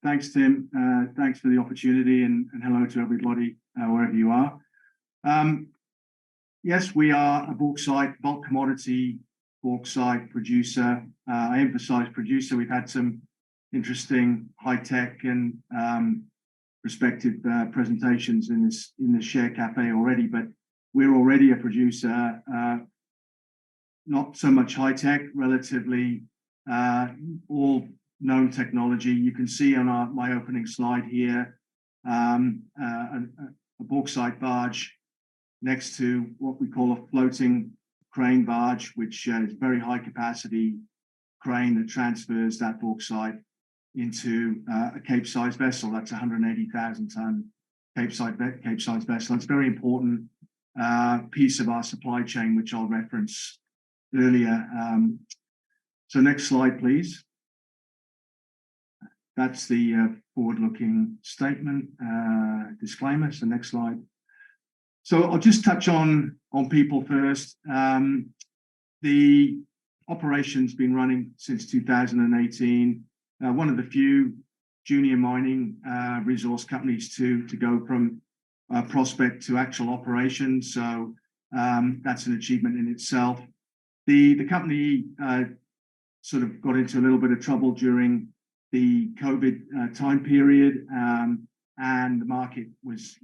Thanks, Tim. Thanks for the opportunity, and hello to everybody wherever you are. Yes, we are a bulk commodity bauxite producer. I emphasize producer. We've had some interesting high-tech and prospective presentations in the Share Cafe already, but we're already a producer. Not so much high-tech, relatively all known technology. You can see on my opening slide here a bauxite barge next to what we call a floating crane barge, which is very high capacity crane that transfers that bauxite into a Cape-sized vessel. That's 180,000 ton Cape-sized vessel. It's a very important piece of our supply chain, which I'll reference earlier. So next slide, please. That's the forward-looking statement disclaimer. So next slide. So I'll just touch on people first. The operation's been running since 2018. One of the few junior mining resource companies to go from prospect to actual operations. So that's an achievement in itself. The company sort of got into a little bit of trouble during the COVID time period, and the market was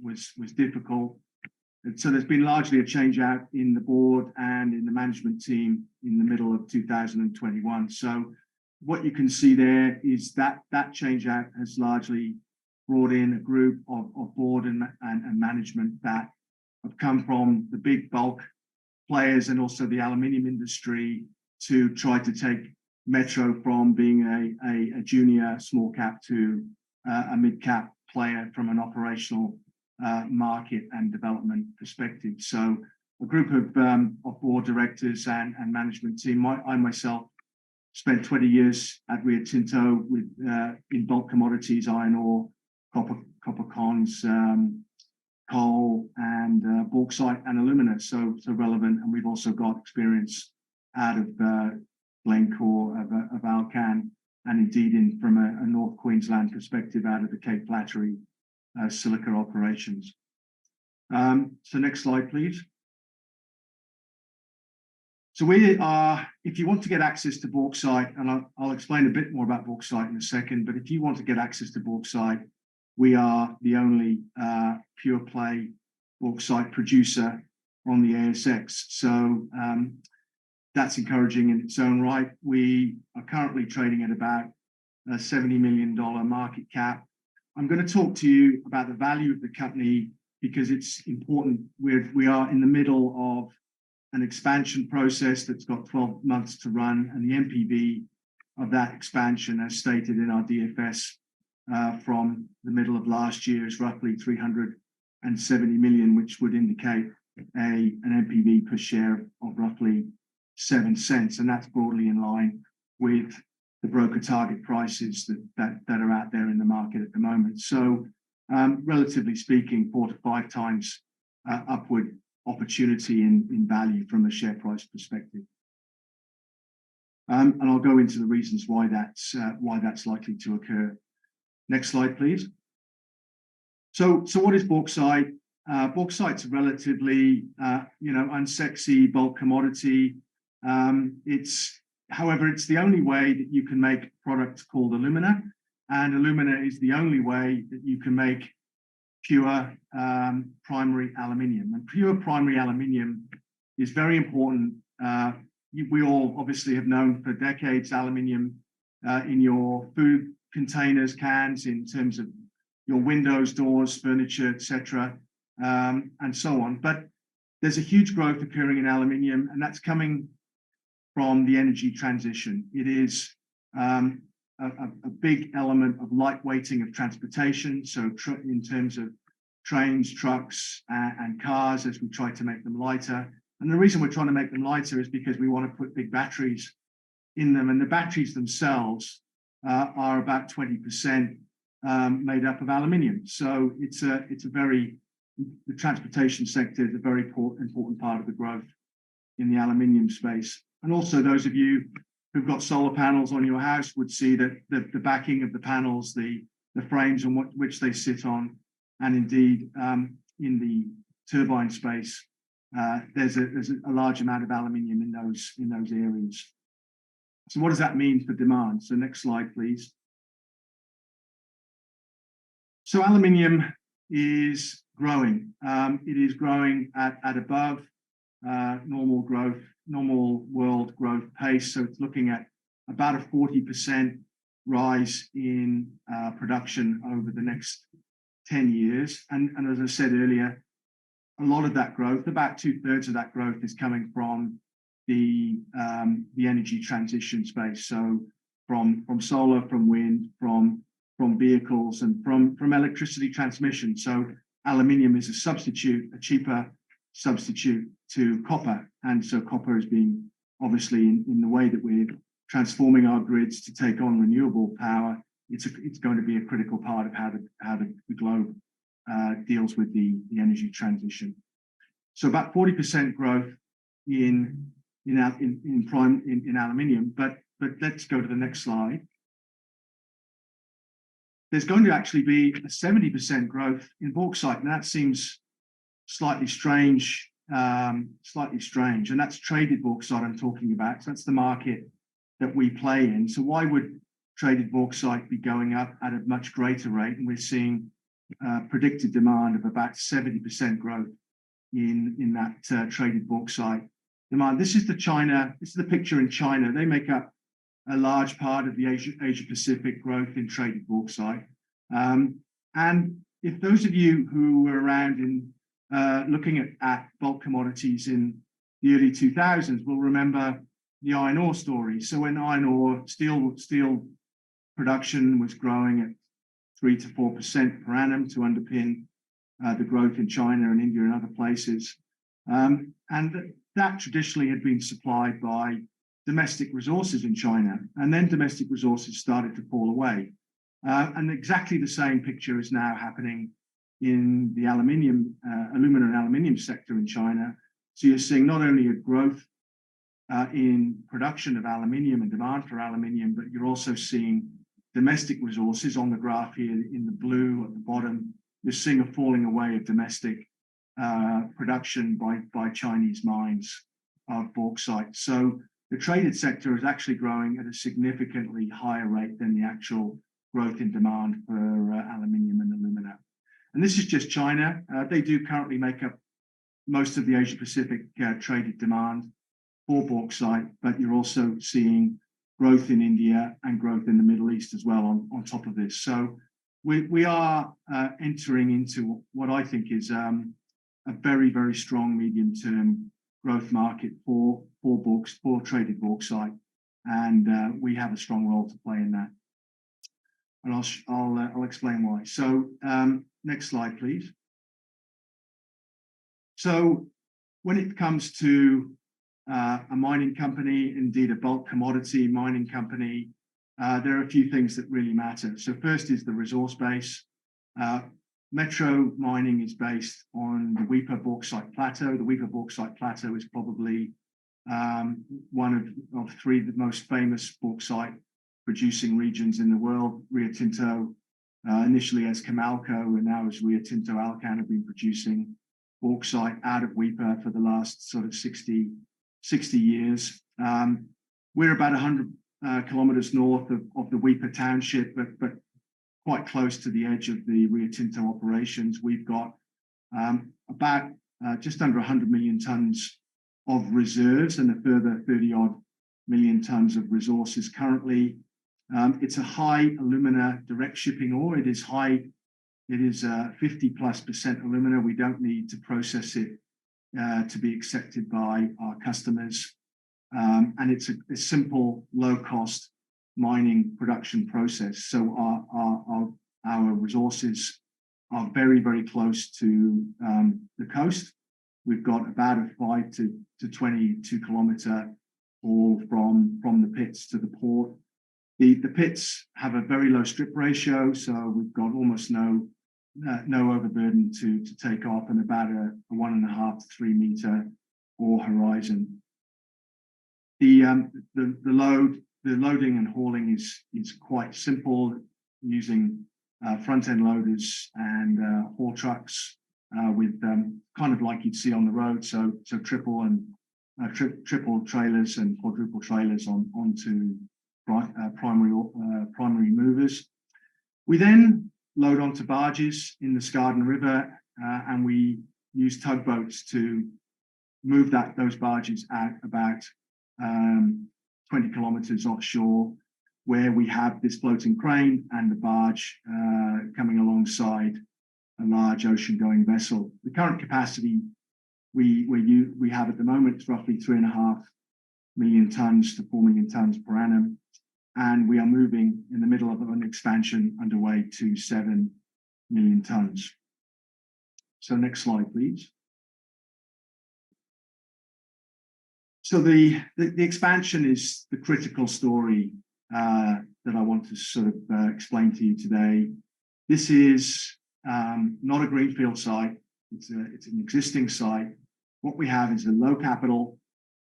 difficult. And so there's been largely a change out in the board and in the management team in the middle of 2021. So what you can see there is that change out has largely brought in a group of board and management that have come from the big bulk players and also the aluminium industry to try to take Metro from being a junior small cap to a mid cap player from an operational market and development perspective. So a group of board directors and management team. I myself spent 20 years at Rio Tinto with in bulk commodities, iron ore, copper cons, coal, and bauxite and alumina. So relevant, and we've also got experience out of Glencore, of Alcan, and indeed from a North Queensland perspective out of the Cape Flattery silica operations. So next slide, please. So we are, if you want to get access to bauxite, and I'll explain a bit more about bauxite in a second, but if you want to get access to bauxite, we are the only pure play bauxite producer on the ASX. So that's encouraging in its own right. We are currently trading at about a $70 million market cap. I'm going to talk to you about the value of the company because it's important. We are in the middle of an expansion process that's got 12 months to run, and the NPV of that expansion, as stated in our DFS from the middle of last year, is roughly 370 million, which would indicate an NPV per share of roughly 7 cents, and that's broadly in line with the broker target prices that are out there in the market at the moment. So relatively speaking, 4 to 5 times upward opportunity in value from a share price perspective. And I'll go into the reasons why that's likely to occur. Next slide, please. So what is bauxite? Bauxite's a relatively unsexy bulk commodity. However, it's the only way that you can make products called alumina, and alumina is the only way that you can make pure primary aluminium. And pure primary aluminium is very important. We all obviously have known for decades aluminium in your food containers, cans, in terms of your windows, doors, furniture, etc., and so on. But there's a huge growth occurring in aluminium, and that's coming from the energy transition. It is a big element of lightweighting of transportation. So in terms of trains, trucks, and cars, as we try to make them lighter. And the reason we're trying to make them lighter is because we want to put big batteries in them. And the batteries themselves are about 20% made up of aluminium. So the transportation sector is a very important part of the growth in the aluminium space. And also those of you who've got solar panels on your house would see that the backing of the panels, the the frames on which they sit on, and indeed in the turbine space, there's a large amount of aluminium in those areas. So what does that mean for demand? So next slide, please. So aluminium is growing. It is growing at above normal world growth pace. So it's looking at about a 40% rise in production over the next 10 years. And as I said earlier, a lot of that growth, about 2/3 of that growth, is coming from the energy transition space. So from solar, from wind, from vehicles, and from electricity transmission. So aluminium is a substitute, a cheaper substitute to copper. And so copper is being, obviously, in the way that we're transforming our grids to take on renewable power, it's going to be a critical part of how the globe deals with the energy transition. So about 40% growth in aluminium, but let's go to the next slide. There's going to actually be a 70% growth in bauxite, and that seems slightly strange, and that's traded bauxite I'm talking about. So that's the market that we play in. So why would traded bauxite be going up at a much greater rate? And we're seeing predicted demand of about 70% growth in that traded bauxite demand. This is the picture in China. They make up a large part of the Asia Pacific growth in traded bauxite. And if those of you who were around in looking at bulk commodities in the early 2000s will remember the iron ore story. So when iron ore, steel production was growing at 3 to 4% per annum to underpin the growth in China and India and other places. And that traditionally had been supplied by domestic resources in China. And then domestic resources started to fall away. And exactly the same picture is now happening in the aluminum and aluminium sector in China. So you're seeing not only a growth in production of aluminium and demand for aluminium, but you're also seeing domestic resources on the graph here in the blue at the bottom. You're seeing a falling away of domestic production by Chinese mines of bauxite. So the traded sector is actually growing at a significantly higher rate than the actual growth in demand for aluminium and alumina. And this is just China. They do currently make up most of the Asia Pacific traded demand for bauxite, but you're also seeing growth in India and growth in the Middle East as well on top of this. So we are entering into what I think is a very, very strong medium-term growth market for traded bauxite, and we have a strong role to play in that. And I'll explain why. So next slide, please. So when it comes to a mining company, indeed a bulk commodity mining company, there are a few things that really matter. So first is the resource base. Metro mining is based on the Weipa Bauxite Plateau. The Weipa Bauxite Plateau is probably one of three of the most famous bauxite producing regions in the world. Rio Tinto, initially as Comalco and now as Rio Tinto Alcan, have been producing bauxite out of Weipa for the last sort of 60 years. We're about 100 kilometers north of the Weipa township, but quite close to the edge of the Rio Tinto operations. We've got about just under 100 million tons of reserves and a further 30-odd million tons of resources currently. It's a high alumina direct shipping ore. It is 50+% alumina. We don't need to process it to be accepted by our customers. And it's a simple, low-cost mining production process. So our resources are very, very close to the coast. We've got about a 5 to 22 kilometer haul from the pits to the port. The pits have a very low strip ratio, so we've got almost no overburden to take off, and about a 1.5 to 3 meter ore horizon. The loading and hauling is quite simple, using front-end loaders and haul trucks with kind of like you'd see on the road, so triple trailers and quadruple trailers onto primary movers. We then load onto barges in the Skardon River, and we use tugboats to move those barges at about 20 kilometres offshore, where we have this floating crane and the barge coming alongside a large ocean-going vessel. The current capacity we have at the moment is roughly 3.5 million tonnes to 4 million tonnes per annum, and we are moving in the middle of an expansion underway to 7 million tonnes. So next slide, please. So the expansion is the critical story that I want to sort of explain to you today. This is not a greenfield site. It's an existing site. What we have is a low capital,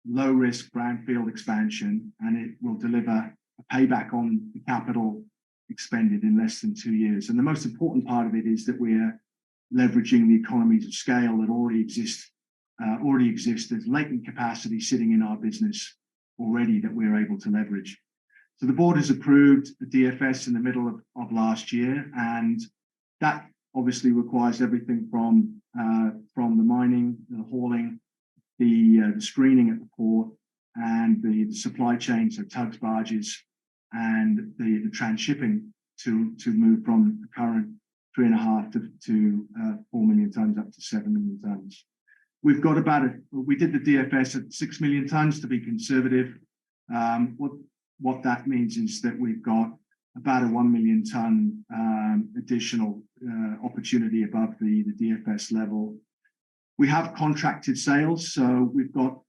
low risk brownfield expansion, and it will deliver a payback on the capital expended in less than 2 years. And the most important part of it is that we're leveraging the economies of scale that already exist. There's latent capacity sitting in our business already that we're able to leverage. So the board has approved a DFS in the middle of last year, and that obviously requires everything from the mining, the hauling, the screening at the port, and the supply chain, so tugs, barges, and the transshipping to move from the current 3.5 to 4 million tonnes up to 7 million tonnes. We've got we did the DFS at 6 million tonnes to be conservative. What that means is that we've got about a 1 million tonne additional opportunity above the DFS level. We have contracted sales, so we've got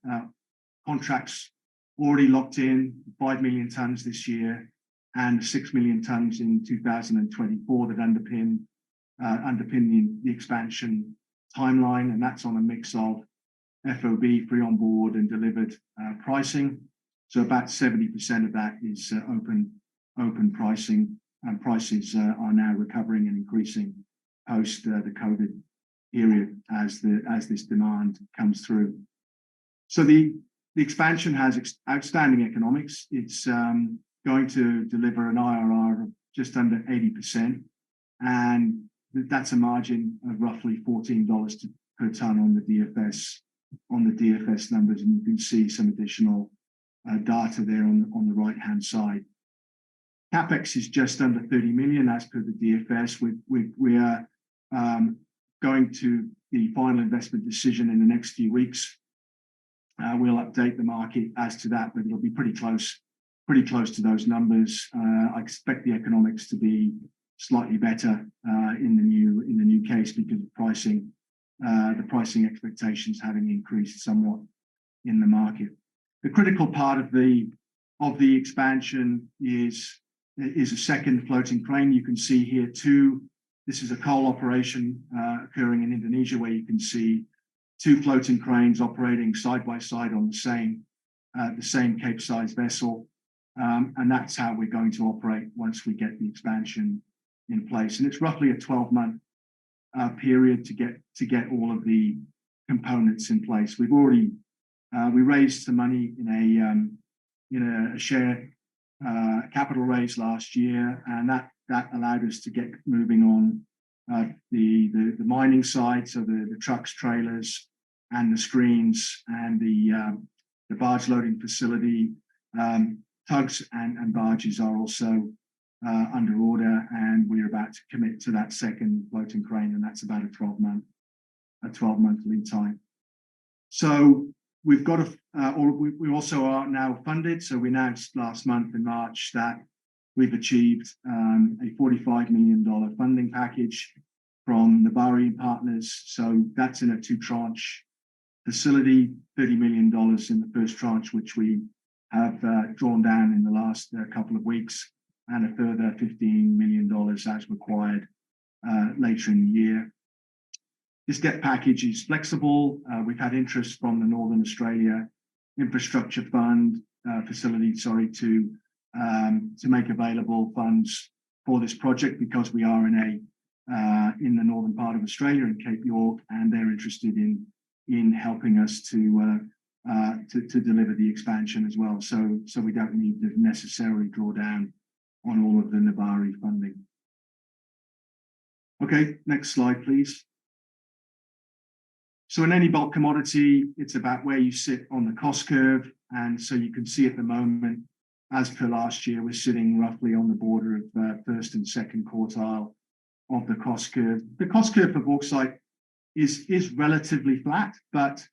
contracts already locked in, 5 million tonnes this year and 6 million tonnes in 2024 that underpin the expansion timeline, and that's on a mix of FOB, free on board, and delivered pricing. So about 70% of that is open pricing, and prices are now recovering and increasing post the COVID period as this demand comes through. So the expansion has outstanding economics. It's going to deliver an IRR of just under 80%, and that's a margin of roughly $14 per tonne on the DFS numbers, and you can see some additional data there on the right-hand side. CapEx is just under 30 million as per the DFS. We are going to the final investment decision in the next few weeks. We'll update the market as to that, but it'll be pretty close to those numbers. I expect the economics to be slightly better in the new case because of pricing, the pricing expectations having increased somewhat in the market. The critical part of the expansion is a second floating crane. You can see here this is a coal operation occurring in Indonesia, where you can see 2 floating cranes operating side by side on the same Cape-size vessel, and that's how we're going to operate once we get the expansion in place. And it's roughly a 12-month period to get all of the components in place. We've already we raised some money in a share capital raise last year, and that allowed us to get moving on the mining side, so the trucks, trailers, and the screens, and the barge loading facility. Tugs and barges are also under order, and we're about to commit to that second floating crane, and that's about a 12-month lead time. So we've got we also are now funded. So we announced last month in March that we've achieved a $45 million funding package from the Bahrain partners. So that's in a 2-tranche facility, $30 million in the first tranche, which we have drawn down in the last couple of weeks, and a further $15 million as required later in the year. This debt package is flexible. We've had interest from the Northern Australia Infrastructure Fund facility, to make available funds this project because we are in the northern part of Australia in Cape York, and they're interested in helping us to deliver the expansion as well. So we don't need to necessarily draw down on all of the Nebari funding. Okay, next slide, please. So in any bulk commodity, it's about where you sit on the cost curve. And so you can see at the moment, as per last year, we're sitting roughly on the border of first and second quartile of the cost curve. The cost curve for bauxite is relatively flat, but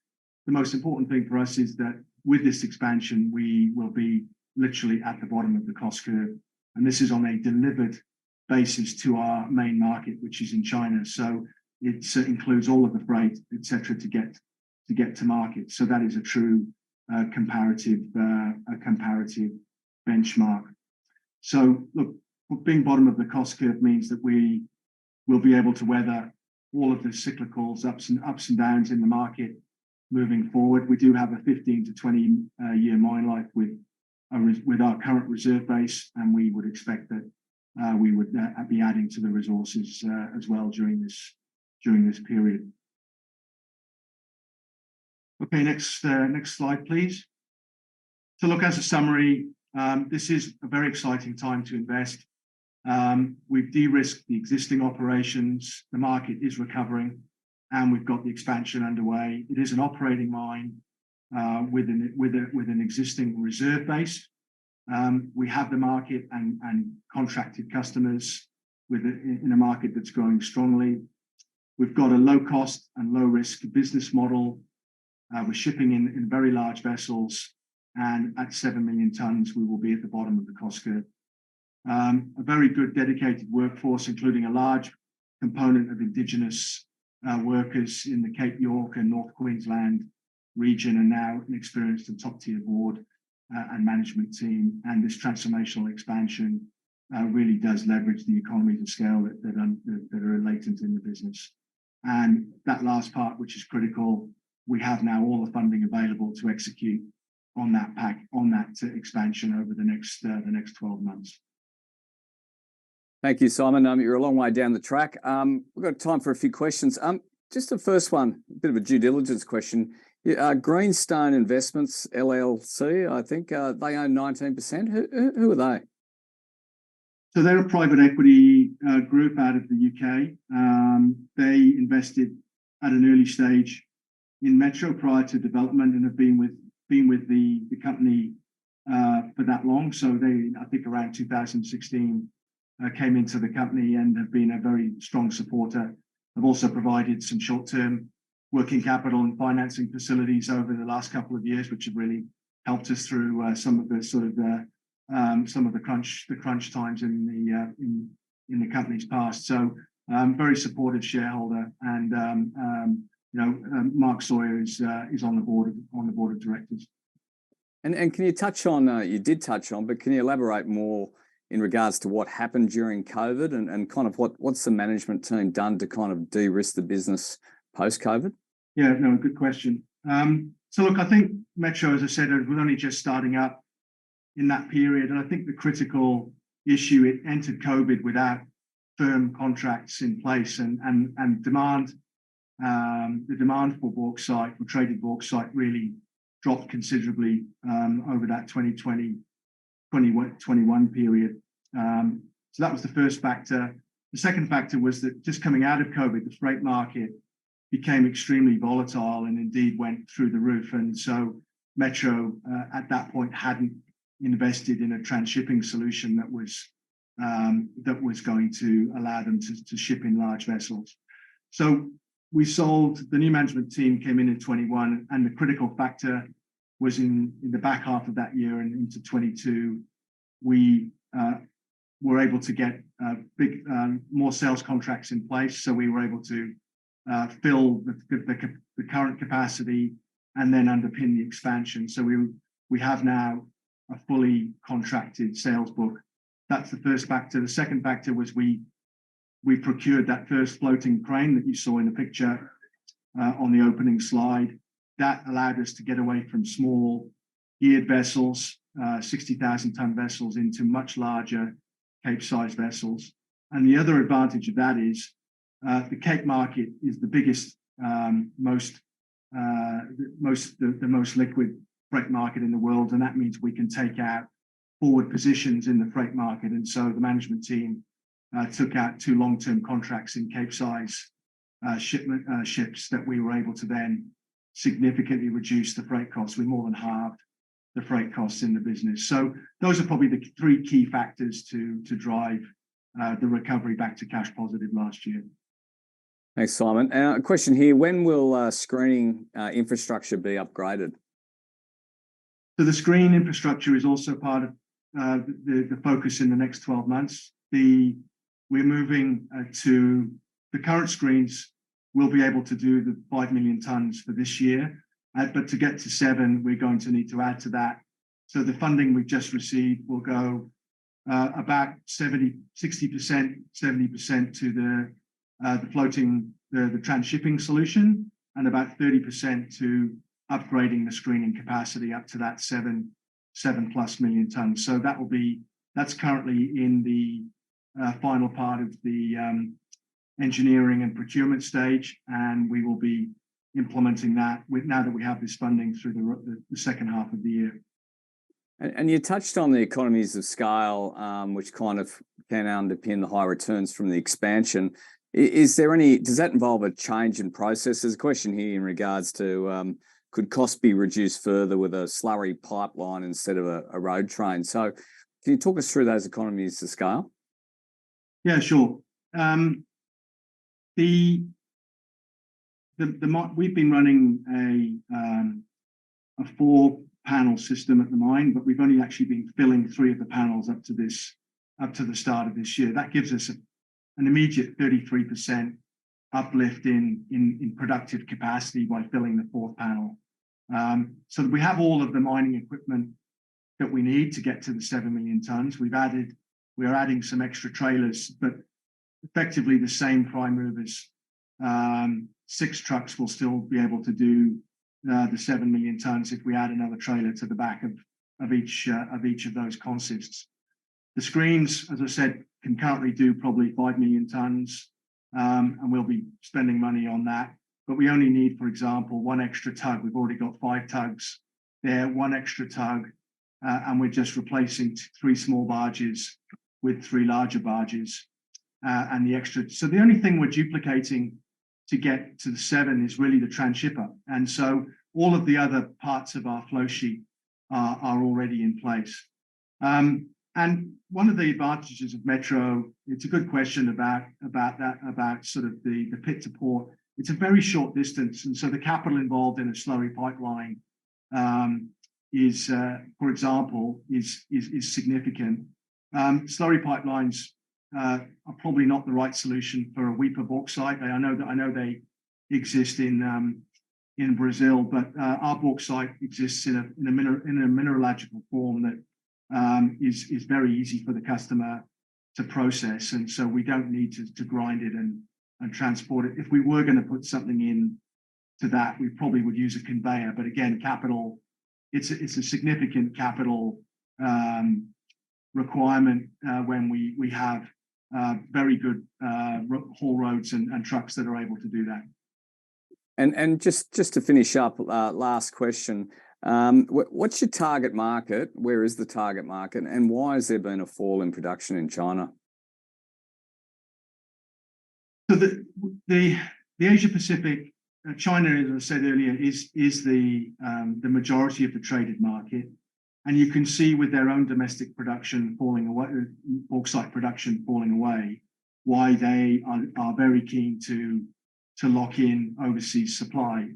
the most important thing for us is that with this expansion, we will be literally at the bottom of the cost curve. And this is on a delivered basis to our main market, which is in China. So it includes all of the freight, etc., to get to market. So that is a true comparative benchmark. So look, being bottom of the cost curve means that we will be able to weather all of the cyclicals, ups and downs in the market moving forward. We do have a 15 to 20 year mine life with our current reserve base, and we would expect that we would be adding to the resources as well during this period. Okay, next slide, please. So look, as a summary, this is a very exciting time to invest. We've de-risked the existing operations. The market is recovering, and we've got the expansion underway. It is an operating mine with an existing reserve base. We have the market and contracted customers in a market that's growing strongly. We've got a low cost and low risk business model. We're shipping in very large vessels, and at 7 million tonnes, we will be at the bottom of the cost curve. A very good dedicated workforce, including a large component of Indigenous workers in the Cape York and North Queensland region, and now an experienced and top-tier board and management team. And this transformational expansion really does leverage the economies of scale that are latent in the business. And that last part, which is critical, we have now all the funding available to execute on that expansion over the next 12 months. Thank you, Simon. You're a long way down the track. We've got time for a few questions. Just the first one, a bit of a due diligence question. Greenstone Investments LLC, I think they own 19%. Who are they? So they're a private equity group out of the UK. They invested at an early stage in Metro prior to development and have been with the company for that long. So they, I think, around 2016 came into the company and have been a very strong supporter. Have also provided some short-term working capital and financing facilities over the last couple of years, which have really helped us through some of the sort of the crunch times in the company's past. So very supportive shareholder, and Mark Sawyer is on the board of directors. And can you touch on? You did touch on, but can you elaborate more in regards to what happened during COVID and kind of what's the management team done to kind of de-risk the business post-COVID? Yeah, no, good question. So look, I think Metro, as I said, was only just starting up in that period, and I think the critical issue, it entered COVID without firm contracts in place, and demand, the demand for bauxite, for traded bauxite, really dropped considerably over that 2020-21 period. So that was the first factor. The second factor was that just coming out of COVID, the freight market became extremely volatile and indeed went through the roof. And so Metro at that point hadn't invested in a transshipping solution that was going to allow them to ship in large vessels. So we sold, the new management team came in 21, and the critical factor was in the back half of that year and into 22, we were able to get more sales contracts in place. So we were able to fill the current capacity and then underpin the expansion. So we have now a fully contracted sales book. That's the first factor. The second factor was we procured that first floating crane that you saw in the picture on the opening slide. That allowed us to get away from small geared vessels, 60,000 ton vessels, into much larger Cape-sized vessels. And the other advantage of that is the Cape market is the biggest, most liquid freight market in the world, and that means we can take out forward positions in the freight market. And so the management team took out 2 long-term contracts in Cape-size ships that we were able to then significantly reduce the freight costs. We more than halved the freight costs in the business. So those are probably the 3 key factors to drive the recovery back to cash positive last year. Thanks, Simon. A question here: when will screening infrastructure be upgraded? So the screen infrastructure is also part of the focus in the next 12 months. We're moving to the current screens. We'll be able to do the 5 million tonnes for this year, but to get to 7, we're going to need to add to that. So the funding we've just received will go about 60%, 70% to the floating, the transhipping solution, and about 30% to upgrading the screening capacity up to that 7+ million tonnes. So that's currently in the final part of the engineering and procurement stage, and we will be implementing that now that we have this funding through the second half of the year. And you touched on the economies of scale, which kind of can underpin the high returns from the expansion. Does that involve a change in process? There's a question here in regards to could costs be reduced further with a slurry pipeline instead of a road train? So can you talk us through those economies of scale? Yeah, sure. We've been running a 4-panel system at the mine, but we've only actually been filling 3 of the panels up to the start of this year. That gives us an immediate 33% uplift in productive capacity by filling the 4th panel. So we have all of the mining equipment that we need to get to the 7 million tonnes. We are adding some extra trailers, but effectively the same prime movers. 6 trucks will still be able to do the 7 million tonnes if we add another trailer to the back of each of those consists. The screens, as I said, can currently do probably 5 million tonnes, and we'll be spending money on that. But we only need, for example, 1 extra tug. We've already got 5 tugs there, 1 extra tug, and we're just replacing 3 small barges with 3 larger barges, and the extra. So the only thing we're duplicating to get to the 7 is really the transhipper. And so all of the other parts of our flow sheet are already in place. And one of the advantages of Metro, it's a good question about sort of the pit to port. It's a very short distance, and so the capital involved in a slurry pipeline is, for example, significant. Slurry pipelines are probably not the right solution for a Weipa bauxite. I know they exist in Brazil, but our bauxite exists in a mineralogical form that is very easy for the customer to process, and so we don't need to grind it and transport it. If we were going to put something in to that, we probably would use a conveyor. But again, capital, it's a significant capital requirement when we have very good haul roads and trucks that are able to do that. And just to finish up, last question. What's your target market? Where is the target market, and why has there been a fall in production in China? So the Asia Pacific, China, as I said earlier, is the majority of the traded market, and you can see with their own domestic production falling away, bauxite production falling away, why they are very keen to lock in overseas supply.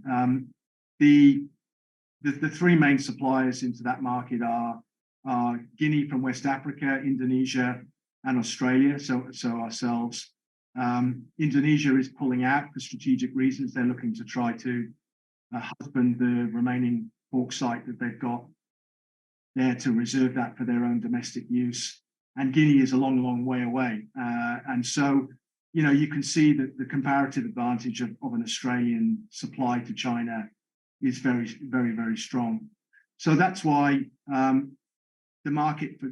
The 3 main suppliers into that market are Guinea from West Africa, Indonesia, and Australia. So ourselves. Indonesia is pulling out for strategic reasons. They're looking to try to husband the remaining bauxite that they've got there to reserve that for their own domestic use. And Guinea is a long, long way away. And so, you can see that the comparative advantage of an Australian supply to China is very, very, very strong. So that's why the market for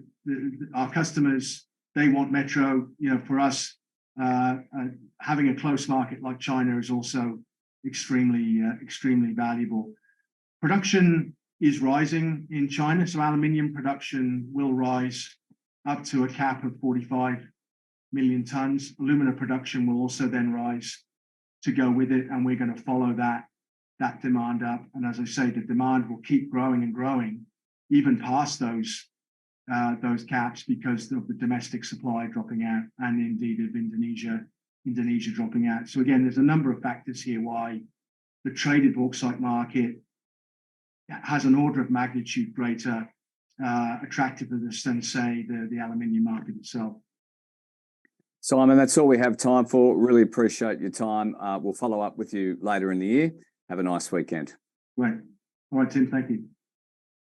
our customers they want metro. For us, having a close market like China is also extremely valuable. Production is rising in China, so aluminium production will rise up to a cap of 45 million tons. Alumina production will also then rise to go with it, and we're going to follow that demand up. And as I say, the demand will keep growing and growing, even past those caps, because of the domestic supply dropping out, and indeed of Indonesia dropping out. So again, there's a number of factors here why the traded bauxite market has an order of magnitude greater attractiveness than, say, the aluminium market itself. Simon, that's all we have time for. Really appreciate your time. We'll follow up with you later in the year. Have a nice weekend. Great. All right, Tim, thank you.